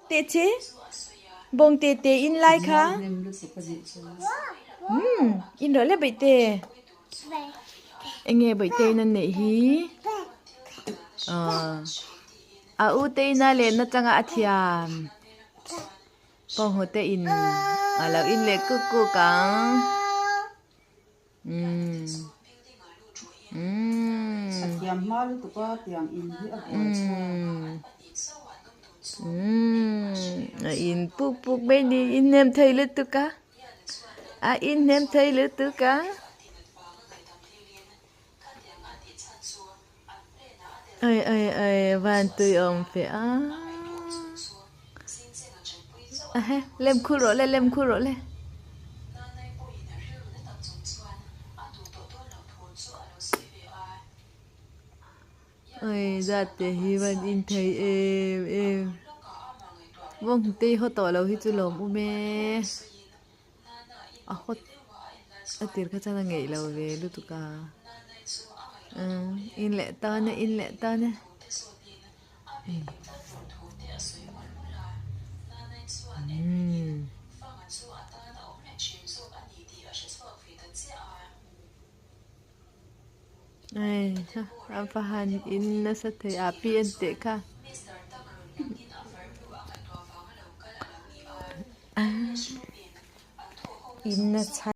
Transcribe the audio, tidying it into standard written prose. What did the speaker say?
tê chế bông tê tê in lại khá in rồi là bảy tê anh nghe bảy tê nên nể hí u tê na lên nó chẳng ạ thiam bông hồ tê in là in lệ cứ cố gắng tiang mal tu ka tiang in hi a in puk puk bên đi in nem thấy lứt tu cá in nem thấy lứt tu cá ơi van tươi ông phải lem khu rồi lên ơi ra te hi van in thấy em vâng tê họ tỏ lâu hi chú lồng u mê họ tiền khách là nghỉ lâu về lúc tụ cả in lệ to nè ai apa han in na sa the api en te ka in na